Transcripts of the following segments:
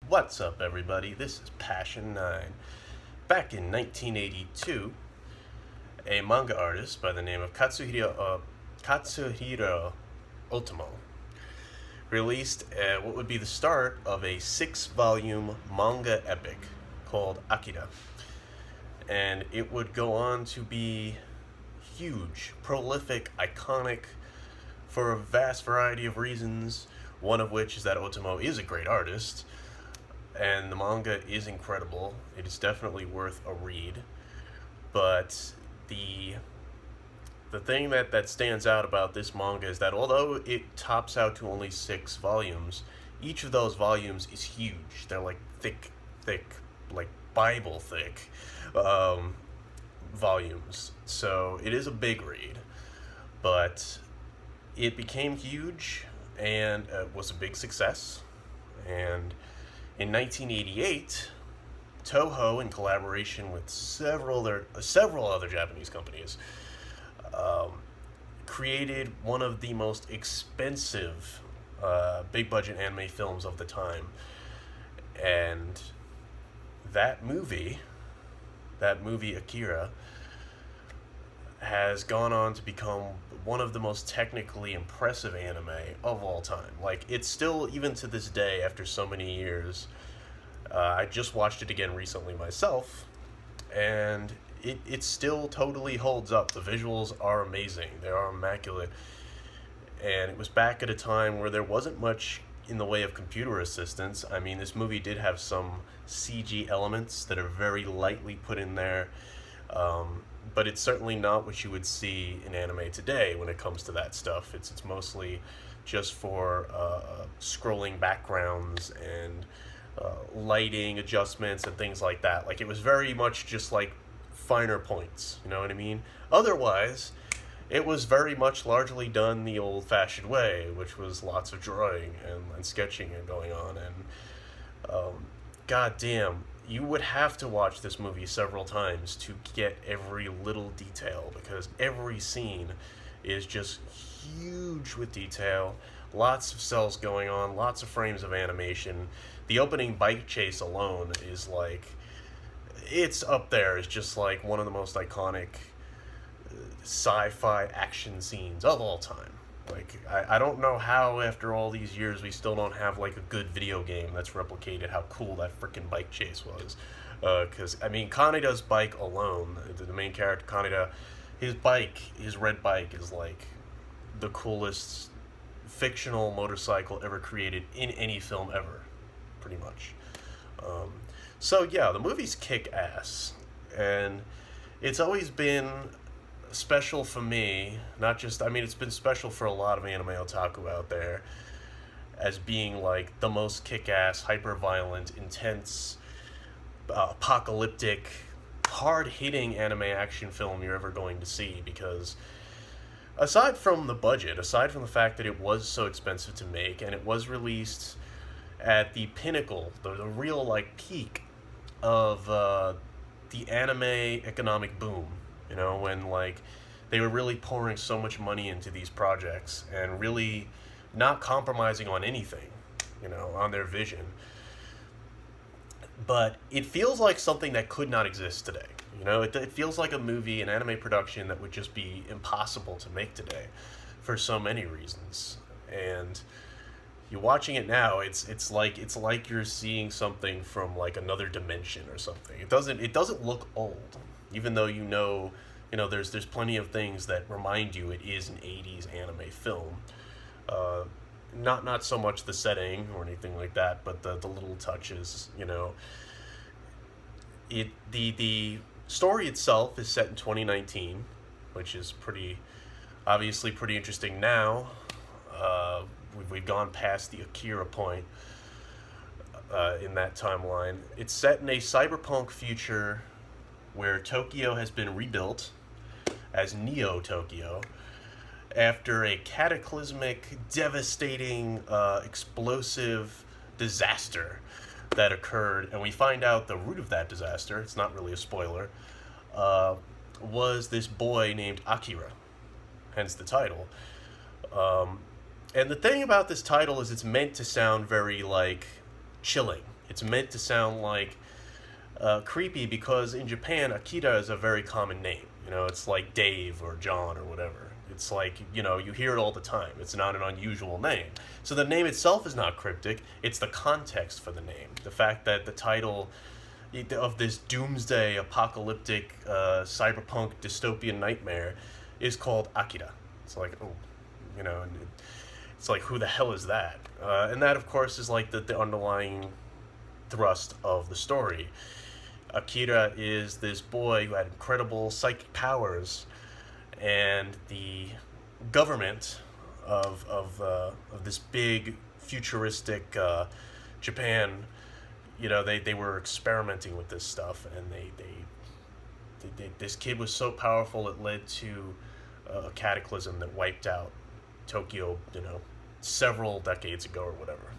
What's up, everybody? This is Passion 9. Back in 1982, a manga artist by the name of Katsuhiro Otomo released what would be the start of a 6-volume manga epic called AKIRA. And it would go on to be huge, prolific, iconic for a vast variety of reasons, one of which is that Otomo is a great artist, and the manga is incredible. It is definitely worth a read. But the thing that stands out about this manga is that although it tops out to only 6 volumes, each of those volumes is huge. They're like thick, like Bible thick volumes. So it is a big read. But it became huge and was a big success. And in 1988, Toho, in collaboration with several other Japanese companies, created one of the most expensive big-budget anime films of the time. And that movie AKIRA, has gone on to become one of the most technically impressive anime of all time. Like, it's still, even to this day, after so many years, I just watched it again recently myself, and it still totally holds up. The visuals are amazing. They are immaculate. And it was back at a time where there wasn't much in the way of computer assistance. I mean, this movie did have some CG elements that are very lightly put in there, but it's certainly not what you would see in anime today when it comes to that stuff. It's mostly just for scrolling backgrounds and lighting adjustments and things like that. Like, it was very much just like finer points, you know what I mean? Otherwise, it was very much largely done the old-fashioned way, which was lots of drawing and sketching and going on. And goddamn, you would have to watch this movie several times to get every little detail, because every scene is just huge with detail. Lots of cells going on, lots of frames of animation. The opening bike chase alone is like, it's up there. It's just like one of the most iconic sci-fi action scenes of all time. Like, I don't know how after all these years we still don't have like a good video game that's replicated how cool that freaking bike chase was. Because, I mean, Kaneda's bike alone, the main character, Kaneda, his red bike is like the coolest fictional motorcycle ever created in any film ever, pretty much. So yeah, the movie's kick ass, and it's always been special for me. Not just, I mean, it's been special for a lot of anime otaku out there as being like the most kick ass, hyper violent, intense, apocalyptic, hard hitting anime action film you're ever going to see. Because aside from the budget, aside from the fact that it was so expensive to make, and it was released at the pinnacle, the real like peak of the anime economic boom, you know, when like they were really pouring so much money into these projects and really not compromising on anything, you know, on their vision. But it feels like something that could not exist today. You know, it feels like a movie, an anime production that would just be impossible to make today for so many reasons. And you're watching it now, it's like you're seeing something from like another dimension or something. It doesn't look old, even though you know there's plenty of things that remind you it is an 80s anime film. Not so much the setting or anything like that, but the little touches, you know. The story itself is set in 2019, which is obviously pretty interesting now. We've gone past the Akira point in that timeline. It's set in a cyberpunk future where Tokyo has been rebuilt as Neo Tokyo after a cataclysmic, devastating, explosive disaster that occurred. And we find out the root of that disaster, it's not really a spoiler, was this boy named AKIRA, hence the title. And the thing about this title is it's meant to sound very, like, chilling. It's meant to sound like creepy because in Japan, Akira is a very common name. You know, it's like Dave or John or whatever. It's like, you know, you hear it all the time. It's not an unusual name. So the name itself is not cryptic. It's the context for the name. The fact that the title of this doomsday, apocalyptic, cyberpunk dystopian nightmare is called Akira. It's like, oh, you know, and it's like, who the hell is that? And that, of course, is like the underlying thrust of the story. Akira is this boy who had incredible psychic powers, and the government of this big futuristic Japan, you know, they were experimenting with this stuff, and this kid was so powerful it led to a cataclysm that wiped out Tokyo, you know, several decades ago or whatever.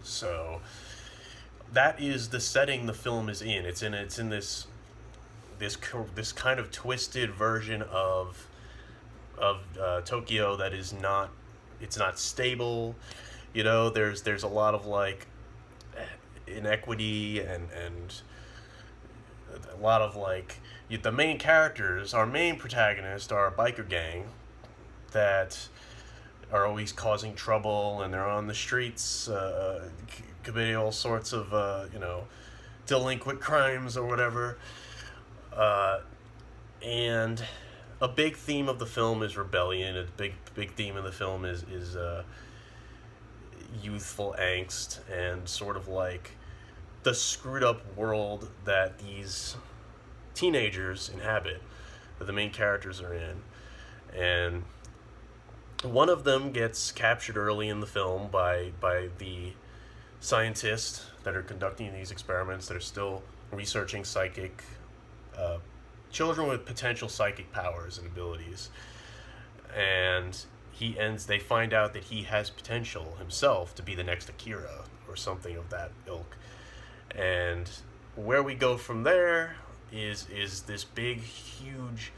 So that is the setting the film is in. It's in this kind of twisted version of Tokyo that is not, it's not stable. You know, there's a lot of like inequity and a lot of like the main characters, our main protagonist, are a biker gang that are always causing trouble, and they're on the streets committing all sorts of you know, delinquent crimes or whatever. And a big theme of the film is rebellion. A big theme of the film is youthful angst and sort of like the screwed up world that these teenagers inhabit, that the main characters are in. And one of them gets captured early in the film by the scientists that are conducting these experiments, that are still researching psychic children with potential psychic powers and abilities. And they find out that he has potential himself to be the next Akira or something of that ilk. And where we go from there is this big, huge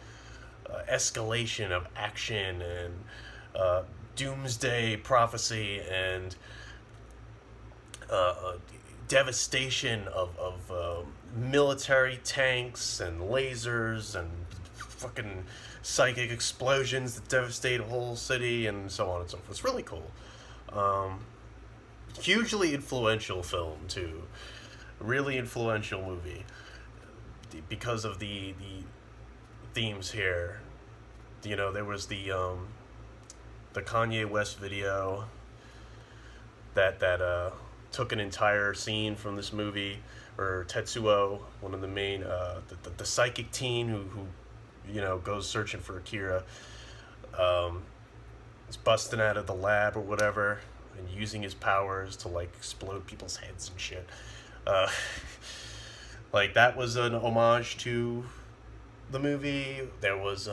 escalation of action and doomsday prophecy and devastation of military tanks and lasers and fucking psychic explosions that devastate a whole city and so on and so forth. It's really cool. Hugely influential film too. Really influential movie because of the themes here. You know, there was the Kanye West video that took an entire scene from this movie, or Tetsuo, one of the main the psychic teen who you know goes searching for Akira, is busting out of the lab or whatever and using his powers to like explode people's heads and shit. Like that was an homage to the movie. There was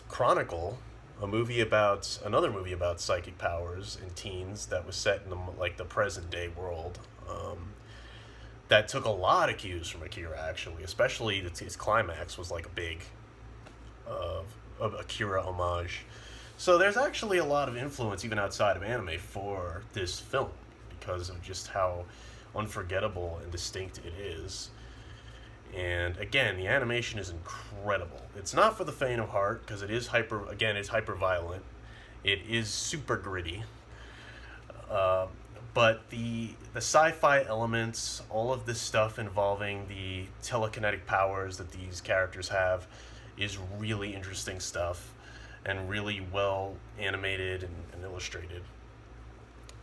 Chronicle, another movie about psychic powers and teens that was set in the present day world. That took a lot of cues from Akira, actually, especially its climax was like a big Akira homage. So there's actually a lot of influence even outside of anime for this film because of just how unforgettable and distinct it is. And again, the animation is incredible. It's not for the faint of heart because it is it's hyper violent. It is super gritty. But the sci-fi elements, all of this stuff involving the telekinetic powers that these characters have, is really interesting stuff and really well animated and illustrated.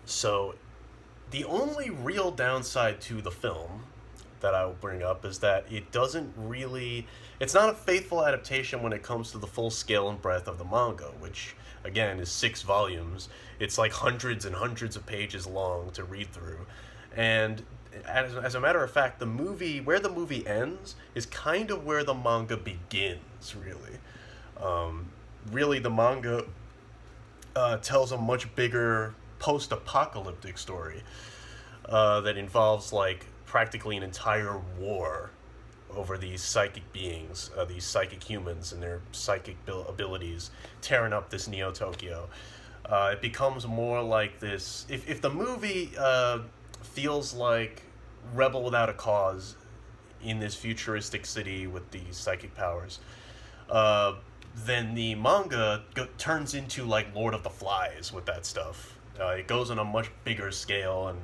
So the only real downside to the film that I will bring up is that it's not a faithful adaptation when it comes to the full scale and breadth of the manga, which again is 6 volumes. It's like hundreds and hundreds of pages long to read through. And as a matter of fact, where the movie ends is kind of where the manga begins, really. Really, the manga tells a much bigger post-apocalyptic story that involves like practically an entire war over these psychic beings, these psychic humans and their psychic abilities, tearing up this Neo Tokyo. It becomes more like this. If the movie feels like Rebel Without a Cause in this futuristic city with these psychic powers, then the manga turns into like Lord of the Flies with that stuff. It goes on a much bigger scale and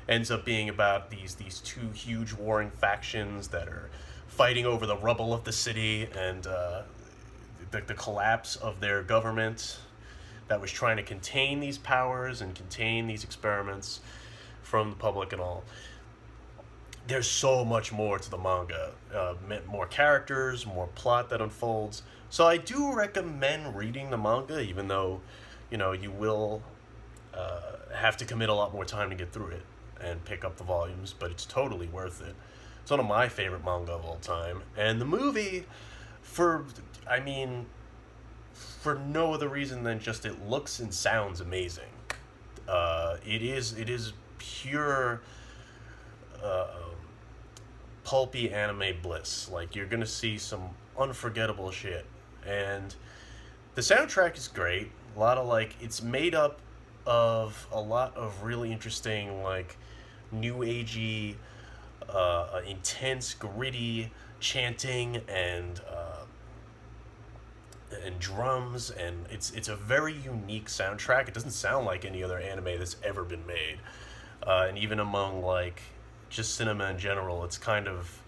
ends up being about these two huge warring factions that are fighting over the rubble of the city and the collapse of their government that was trying to contain these powers and contain these experiments from the public and all. There's so much more to the manga. More characters, more plot that unfolds. So I do recommend reading the manga, even though, you will have to commit a lot more time to get through it and pick up the volumes, but it's totally worth it. It's one of my favorite manga of all time. And the movie, for no other reason than just it looks and sounds amazing. It is pure pulpy anime bliss. Like, you're gonna see some unforgettable shit. And the soundtrack is great. A lot of, it's made up of a lot of really interesting, new agey, intense, gritty chanting and drums, and it's a very unique soundtrack. It doesn't sound like any other anime that's ever been made, and even among just cinema in general, it's kind of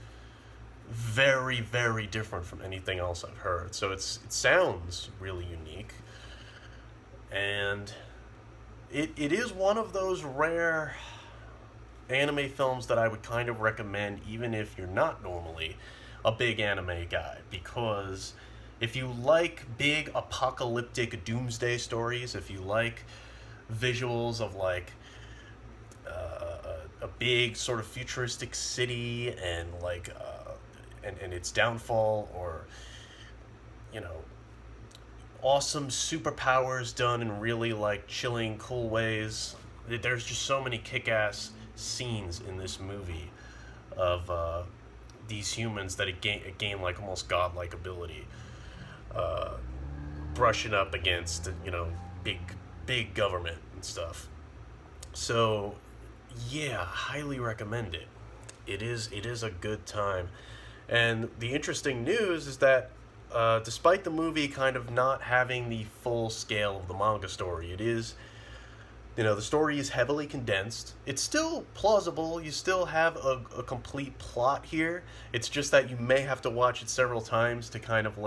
very, very different from anything else I've heard. So it sounds really unique, and it is one of those rare anime films that I would kind of recommend even if you're not normally a big anime guy, because if you like big apocalyptic doomsday stories, if you like visuals of a big sort of futuristic city and and its downfall, or awesome superpowers done in really chilling, cool ways. There's just so many kick-ass scenes in this movie of these humans that gain almost godlike ability, brushing up against big government and stuff. So yeah, highly recommend it. It is a good time. And the interesting news is that despite the movie kind of not having the full scale of the manga story, it is, the story is heavily condensed. It's still plausible. You still have a complete plot here. It's just that you may have to watch it several times to kind of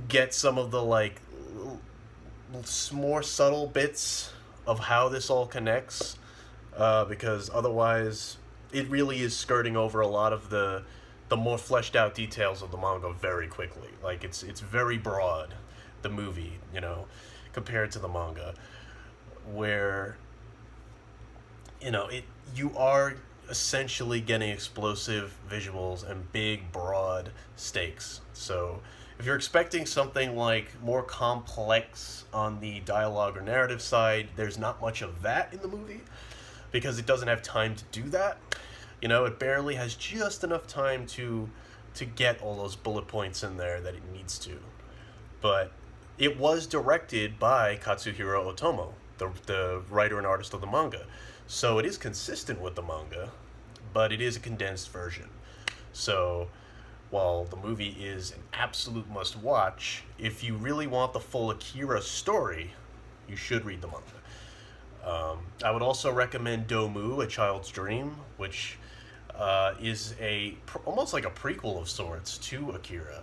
get some of the more subtle bits of how this all connects, because otherwise it really is skirting over a lot of the more fleshed out details of the manga very quickly. It's very broad, the movie, compared to the manga, where you are essentially getting explosive visuals and big broad stakes. So if you're expecting something more complex on the dialogue or narrative side, there's not much of that in the movie, because it doesn't have time to do that. It barely has just enough time to get all those bullet points in there that it needs to. But it was directed by Katsuhiro Otomo, the writer and artist of the manga. So it is consistent with the manga, but it is a condensed version. So while the movie is an absolute must-watch, if you really want the full AKIRA story, you should read the manga. I would also recommend Domu, A Child's Dream, which is almost like a prequel of sorts to AKIRA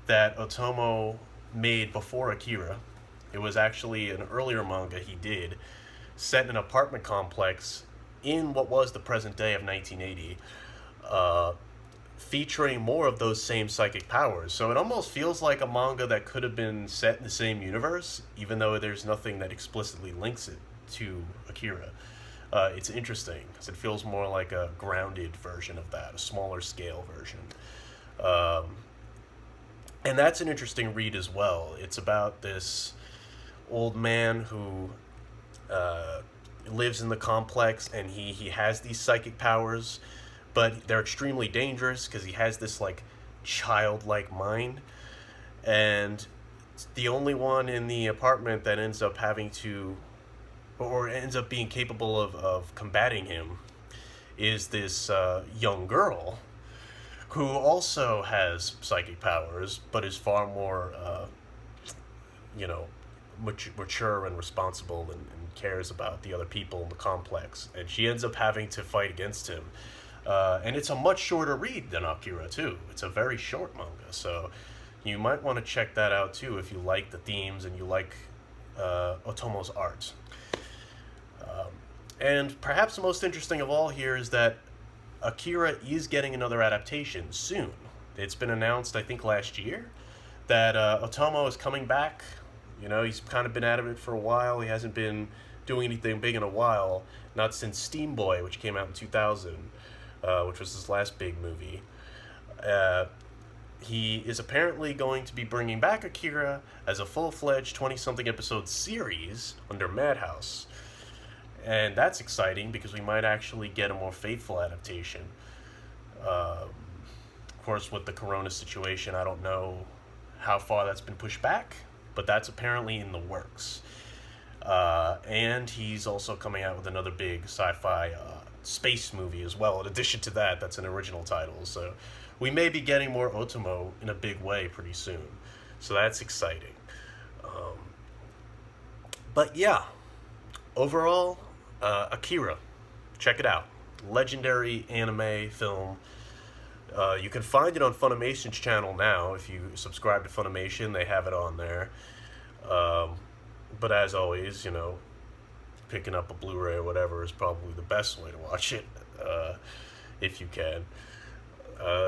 that Otomo made before AKIRA. It was actually an earlier manga he did, set in an apartment complex in what was the present day of 1980, featuring more of those same psychic powers. So it almost feels like a manga that could have been set in the same universe, even though there's nothing that explicitly links it to AKIRA. It's interesting because it feels more like a grounded version of that, a smaller scale version. And that's an interesting read as well. It's about this old man who lives in the complex, and he has these psychic powers, but they're extremely dangerous because he has this childlike mind, and the only one in the apartment that ends up having to or ends up being capable of combating him, is this young girl who also has psychic powers, but is far more, you know, mature and responsible, and cares about the other people in the complex. And she ends up having to fight against him. And it's a much shorter read than Akira, too. It's a very short manga, so you might want to check that out, too, if you like the themes and you like Otomo's art. And perhaps the most interesting of all here is that Akira is getting another adaptation soon. It's been announced, I think, last year, that Otomo is coming back. You know, he's kind of been out of it for a while. He hasn't been doing anything big in a while, not since Steam Boy, which came out in 2000, which was his last big movie. He is apparently going to be bringing back Akira as a full-fledged 20-something episode series under Madhouse. And that's exciting because we might actually get a more faithful adaptation. Of course, with the corona situation, I don't know how far that's been pushed back, but that's apparently in the works. And he's also coming out with another big sci-fi space movie as well. In addition to that, that's an original title. So we may be getting more Otomo in a big way pretty soon. So that's exciting. But yeah, overall, Akira, check it out. Legendary anime film. You can find it on Funimation's channel now. If you subscribe to Funimation, they have it on there. But as always, you know, picking up a Blu-ray or whatever is probably the best way to watch it, if you can.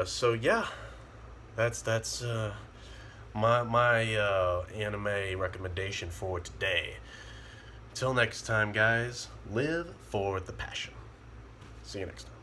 So yeah, that's my anime recommendation for today. Till next time, guys, live for the passion. See you next time.